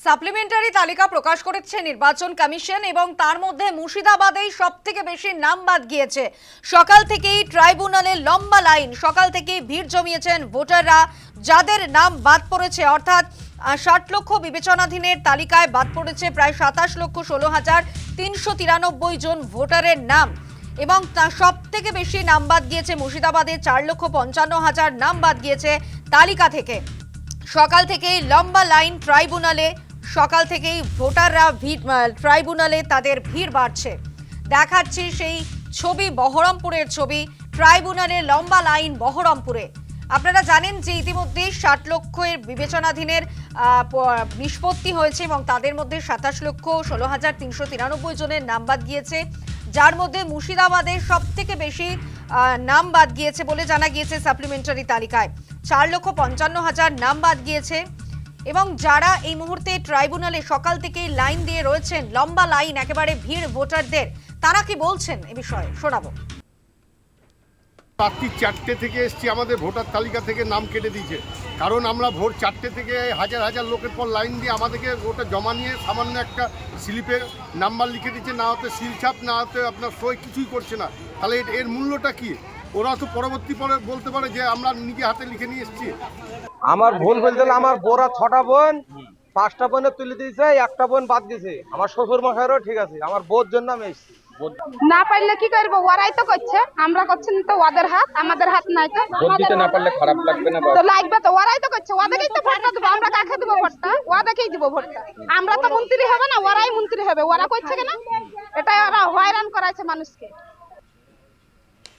Supplementary তালিকা প্রকাশ করেছে নির্বাচন কমিশন এবং তার মধ্যে মুর্শিদাবাদেই সবথেকে বেশি নাম বাদ গিয়েছে। সকাল থেকেই ট্রাইব্যুনালে লম্বা লাইন, সকাল থেকেই ভিড় জমিয়েছেন ভোটাররা। যাদের নাম বাদ পড়েছে অর্থাৎ 60 লক্ষ বিবেচনাধীনের তালিকায় বাদ পড়েছে প্রায় 27,16,393 জন ভোটারের নাম এবং তা সব থেকে বেশি নাম বাদ গিয়েছে মুর্শিদাবাদে। 4,55,000 নাম বাদ গিয়েছে তালিকা থেকে। সকাল থেকেই লম্বা লাইন ট্রাইব্যুনালে, সকাল থেকেই ভোটাররা ট্রাইব্যুনালে তাদের ভিড় বাড়ছে। দেখাচ্ছি সেই ছবি, বহরমপুরের ছবি। ট্রাইব্যুনালে লম্বা লাইন বহরমপুরে। আপনারা জানেন যে ইতিমধ্যে 60 লক্ষের বিবেচনাধীনের নিষ্পত্তি হয়েছে এবং তাদের মধ্যে 27,16,393 জনের নাম বাদ গিয়েছে, যার মধ্যে মুর্শিদাবাদের সব থেকে বেশি নাম বাদ গিয়েছে বলে জানা গিয়েছে সাপ্লিমেন্টারি তালিকায়। 4,55,000 নাম বাদ গিয়েছে এবং যারা এই মুহূর্তে ট্রাইব্যুনালে সকাল থেকেই লাইন দিয়ে রয়েছেন, লম্বা লাইন, একেবারে ভিড় ভোটারদের, তারা কি বলছেন এ বিষয়ে শোনাবো। রাত্রি 4টে থেকে এসছি, আমাদের ভোটার তালিকা থেকে নাম কেটে দিয়েছে। কারণ আমরা ভোর 4টে থেকে হাজার হাজার লোকের পর লাইন দিয়ে আমাদেরকে ওটা জমা নিয়ে সামান্য একটা স্লিপে নাম্বার লিখে দিচ্ছে, না হতে সিলছাপ, না হতে আপনার সই, কিছুই করছে না। তাহলে এর মূল্যটা কি? ওরা তো পরবর্তী পরে বলতে পারে যে আমরা নিজে হাতে লিখে নিয়ে এসেছি। আমার ভুল বলতে আমার বোরা 6টা বোন, 5টা বোনে তুলে দিয়েছে, একটা বোন বাদ দিয়েছে। আমার শ্বশুর মশাইরও ঠিক আছে, আমার বোর জন্য আমি এসেছি। না পারলে কি করবো, ওরাই তো করছে, আমরা করছি না তো, ওদের হাত, আমাদের হাত নাই তো। ভোট দিতে না পারলে খারাপ লাগবে না? তো লাগবে তো, ওরাই তো করছে, ওদেরকেই তো ভোটটা দেবো। আমরা কাকে দেবো ভোটটা? ওদেরকেই দিব ভোটটা। আমরা তো মন্ত্রী হবে না, ওরাই মন্ত্রী হবে। ওরা করছে কেন? এটা ওরা হয়রান করাইছে মানুষকে।